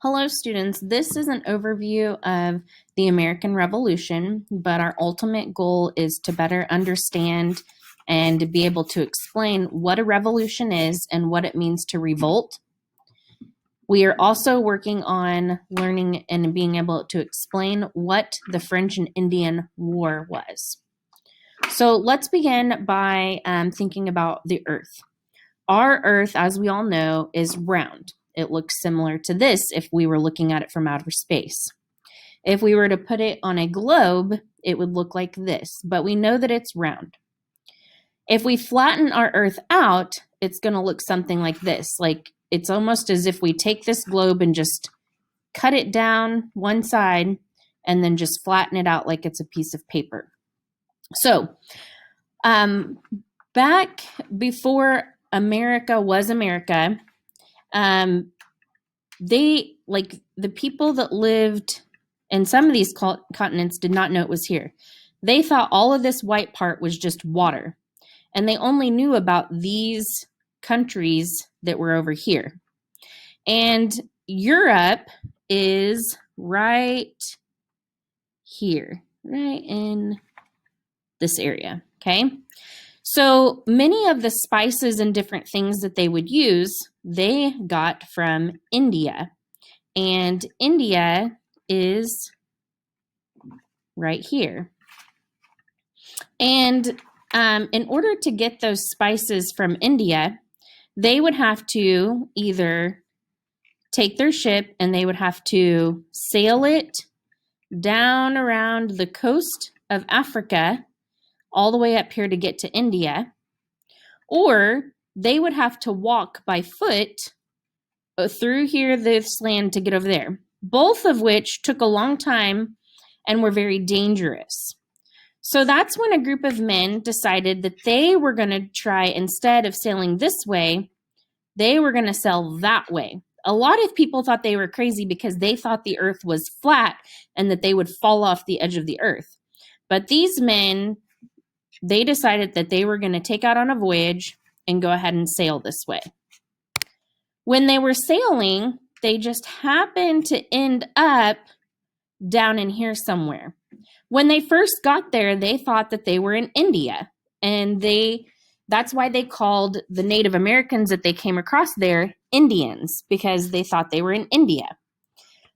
Hello, students. This is an overview of the American Revolution, but our ultimate goal is to better understand and to be able to explain what a revolution is and what it means to revolt. We are also working on learning and being able to explain what the French and Indian War was. So let's begin by thinking about the Earth. Our Earth, as we all know, is round. It looks similar to this if we were looking at it from outer space. If we were to put it on a globe, it would look like this, but we know that it's round. If we flatten our Earth out, it's going to look something like this. Like it's almost as if we take this globe and just cut it down one side and then just flatten it out like it's a piece of paper. So, back before America was America, the people that lived in some of these continents did not know it was here. They thought all of this white part was just water, and they only knew about these countries that were over here. And Europe is right here, right in this area, okay? So many of the spices and different things that they would use, they got from India. And India is right here. And in order to get those spices from India, they would have to either take their ship and they would have to sail it down around the coast of Africa all the way up here to get to India, or they would have to walk by foot through here, this land, to get over there, both of which took a long time and were very dangerous. So that's when a group of men decided that they were going to try, instead of sailing this way, they were going to sail that way. A lot of people thought they were crazy because they thought the earth was flat and that they would fall off the edge of the earth. But these men, they decided that they were going to take out on a voyage and go ahead and sail this way. When they were sailing, they just happened to end up down in here somewhere. When they first got there, they thought that they were in India, and that's why they called the Native Americans that they came across there Indians, because they thought they were in India.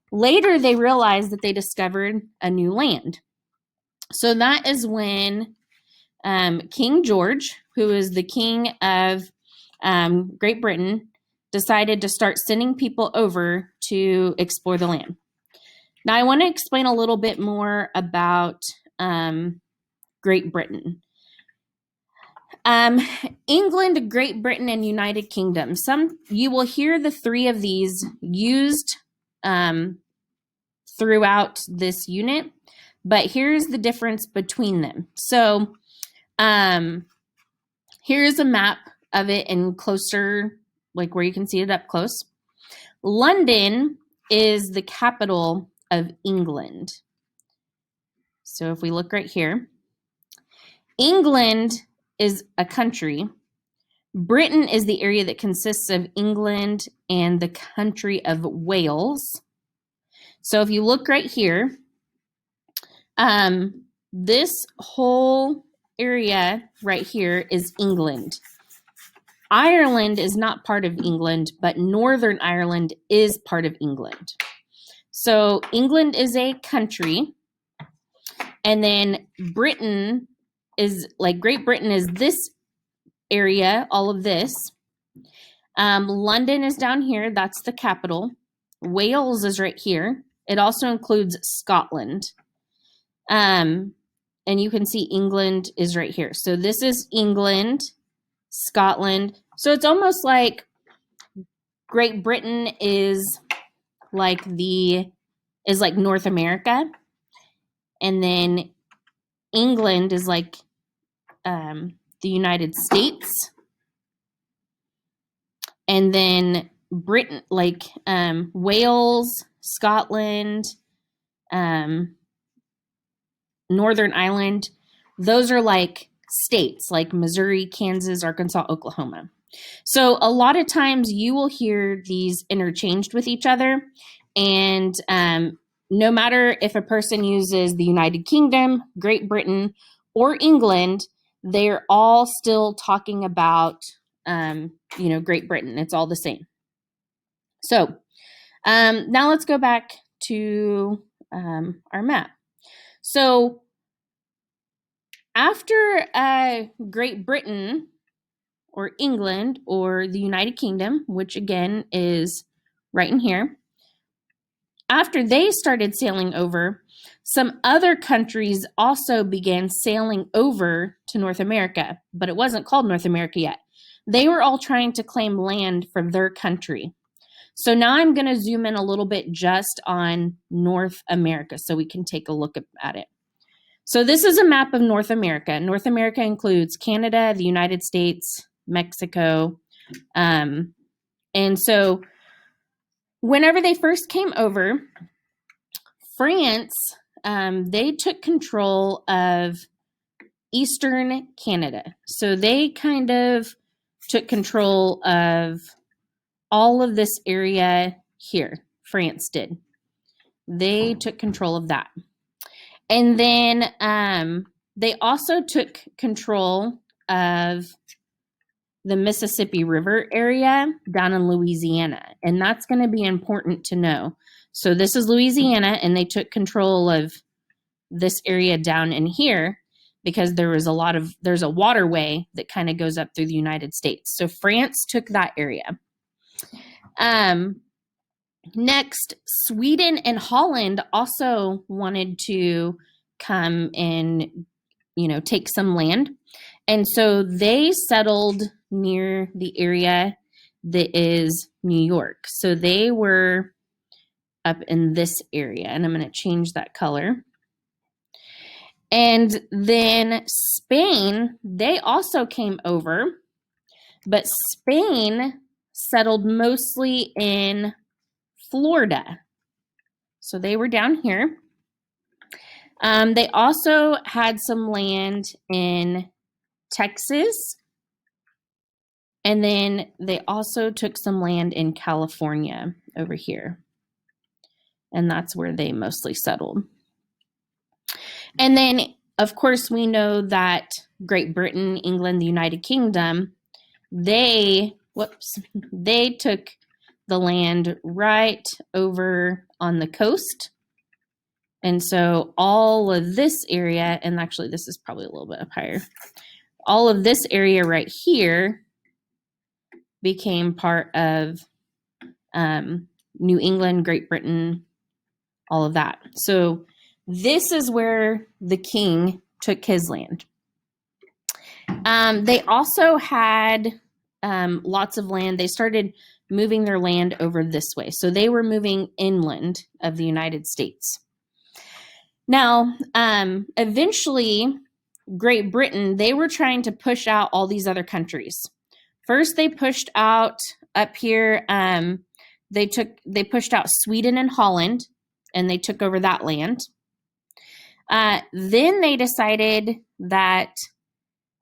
Later, they realized that they discovered a new land. So that is when King George, who is the king of Great Britain, decided to start sending people over to explore the land. Now, I want to explain a little bit more about Great Britain. England, Great Britain, and United Kingdom. You will hear the three of these used throughout this unit, but here's the difference between them. So, here's a map of it in closer, like where you can see it up close. London is the capital of England. So if we look right here, England is a country. Britain is the area that consists of England and the country of Wales. So if you look right here, this whole area right here is England. Ireland is not part of England, but Northern Ireland is part of England. So England is a country, and then Britain is, like Great Britain is this area, all of this. London is down here, that's the capital. Wales is right here. It also includes Scotland. And you can see England is right here. So this is England, Scotland. So it's almost like Great Britain is like North America, and then England is like the United States, and then Britain, like Wales, Scotland, Northern Ireland, those are like states like Missouri, Kansas, Arkansas, Oklahoma. So a lot of times you will hear these interchanged with each other. And no matter if a person uses the United Kingdom, Great Britain, or England, they're all still talking about, Great Britain. It's all the same. So now let's go back to our map. So after Great Britain or England or the United Kingdom, which again is right in here, after they started sailing over, some other countries also began sailing over to North America, but it wasn't called North America yet. They were all trying to claim land for their country. So now I'm going to zoom in a little bit just on North America so we can take a look at it. So this is a map of North America. North America includes Canada, the United States, Mexico. And so whenever they first came over, France, they took control of Eastern Canada. So they kind of took control of all of this area here. France did. They took control of that. And then they also took control of the Mississippi River area down in Louisiana. And that's going to be important to know. So this is Louisiana, and they took control of this area down in here because there's a waterway that kind of goes up through the United States. So France took that area. Next, Sweden and Holland also wanted to come and, take some land. And so they settled near the area that is New York. So they were up in this area, and I'm going to change that color. And then Spain, they also came over, but Spain settled mostly in Florida. So they were down here. They also had some land in Texas. And then they also took some land in California over here. And that's where they mostly settled. And then, of course, we know that Great Britain, England, the United Kingdom, they took the land right over on the coast. And so all of this area, and actually this is probably a little bit up higher, all of this area right here became part of New England, Great Britain, all of that. So this is where the king took his land. They also had lots of land. They started moving their land over this way. So they were moving inland of the United States. Now, eventually, Great Britain, they were trying to push out all these other countries. First, they pushed out up here, they pushed out Sweden and Holland, and they took over that land. Then they decided that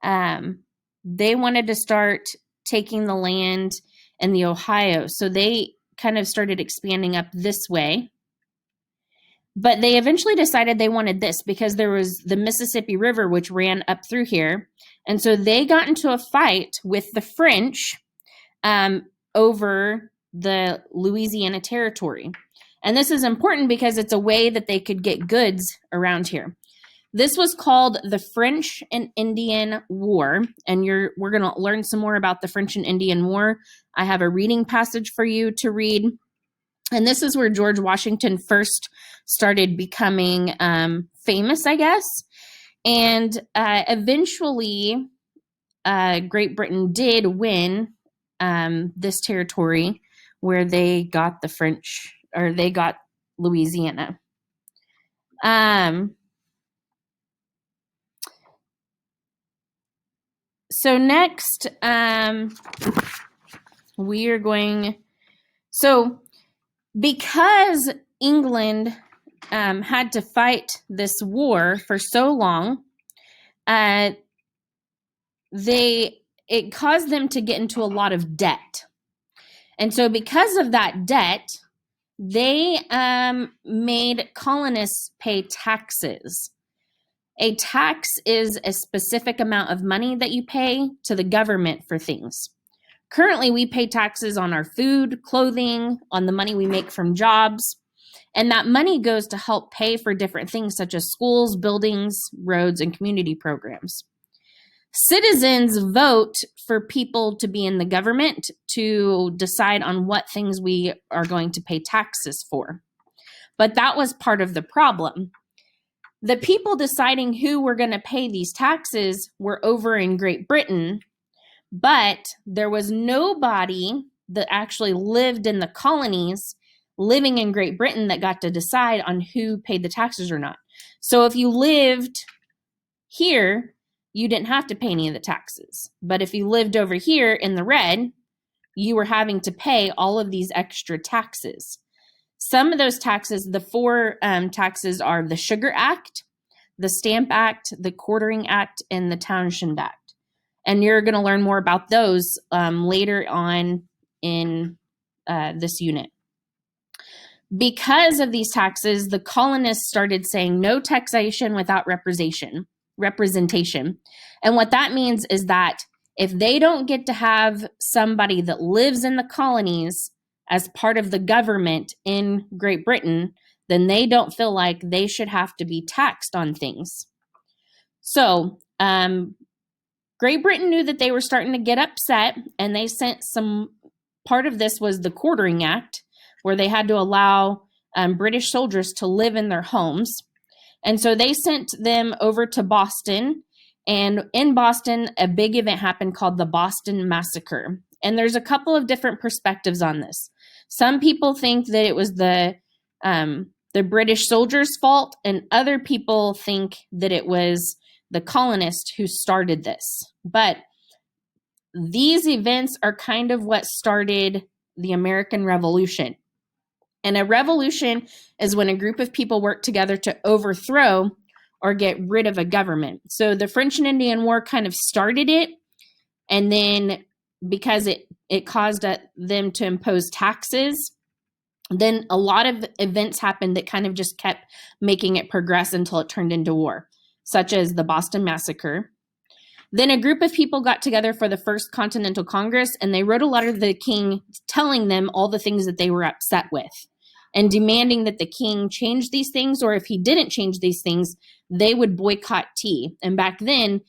they wanted to start taking the land in the Ohio. So they kind of started expanding up this way. But they eventually decided they wanted this because there was the Mississippi River, which ran up through here. And so they got into a fight with the French over the Louisiana Territory. And this is important because it's a way that they could get goods around here. This was called the French and Indian War, and we're going to learn some more about the French and Indian War. I have a reading passage for you to read. And this is where George Washington first started becoming famous, I guess. And eventually, Great Britain did win this territory where they got the French, or they got Louisiana. So next, we are going, so because England had to fight this war for so long, they it caused them to get into a lot of debt. And so because of that debt, they made colonists pay taxes. A tax is a specific amount of money that you pay to the government for things. Currently, we pay taxes on our food, clothing, on the money we make from jobs, and that money goes to help pay for different things such as schools, buildings, roads, and community programs. Citizens vote for people to be in the government to decide on what things we are going to pay taxes for. But that was part of the problem. The people deciding who were going to pay these taxes were over in Great Britain, but there was nobody that actually lived in the colonies living in Great Britain that got to decide on who paid the taxes or not. So if you lived here, you didn't have to pay any of the taxes. But if you lived over here in the red, you were having to pay all of these extra taxes. Some of those taxes, the four taxes are the Sugar Act, the Stamp Act, the Quartering Act, and the Townshend Act. And you're going to learn more about those later on in this unit. Because of these taxes, the colonists started saying no taxation without representation. And what that means is that if they don't get to have somebody that lives in the colonies as part of the government in Great Britain, then they don't feel like they should have to be taxed on things. So Great Britain knew that they were starting to get upset, and they sent part of this was the Quartering Act, where they had to allow British soldiers to live in their homes. And so they sent them over to Boston. And in Boston, a big event happened called the Boston Massacre. And there's a couple of different perspectives on this. Some people think that it was the British soldiers' fault, and other people think that it was the colonists who started this. But these events are kind of what started the American Revolution. And a revolution is when a group of people work together to overthrow or get rid of a government. So the French and Indian War kind of started it, and then because it caused them to impose taxes, then a lot of events happened that kind of just kept making it progress until it turned into war, such as the Boston Massacre. Then a group of people got together for the First Continental Congress, and they wrote a letter to the king telling them all the things that they were upset with and demanding that the king change these things, or if he didn't change these things, they would boycott tea. And back then,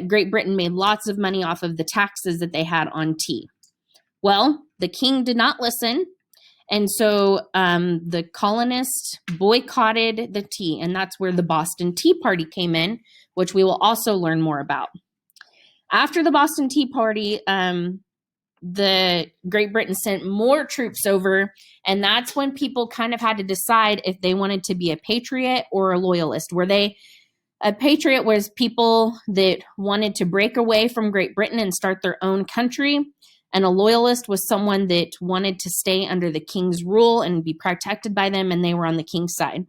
Great Britain made lots of money off of the taxes that they had on tea. Well, the king did not listen, and so the colonists boycotted the tea, and that's where the Boston Tea Party came in, which we will also learn more about. After the Boston Tea Party, the Great Britain sent more troops over, and that's when people kind of had to decide if they wanted to be a patriot or a loyalist. A patriot was people that wanted to break away from Great Britain and start their own country, and a loyalist was someone that wanted to stay under the king's rule and be protected by them, and they were on the king's side.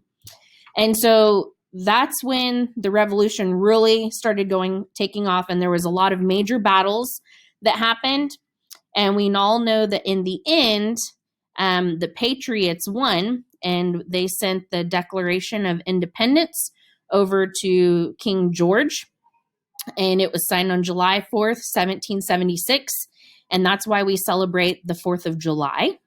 And so that's when the revolution really started taking off, and there was a lot of major battles that happened. And we all know that in the end, the Patriots won, and they sent the Declaration of Independence over to King George, and it was signed on July 4th, 1776, and that's why we celebrate the 4th of July,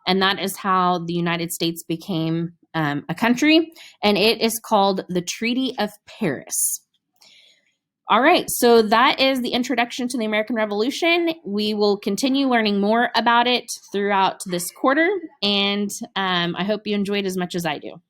and that is how the United States became a country, and it is called the Treaty of Paris. All right, so that is the introduction to the American Revolution. We will continue learning more about it throughout this quarter, and I hope you enjoyed as much as I do.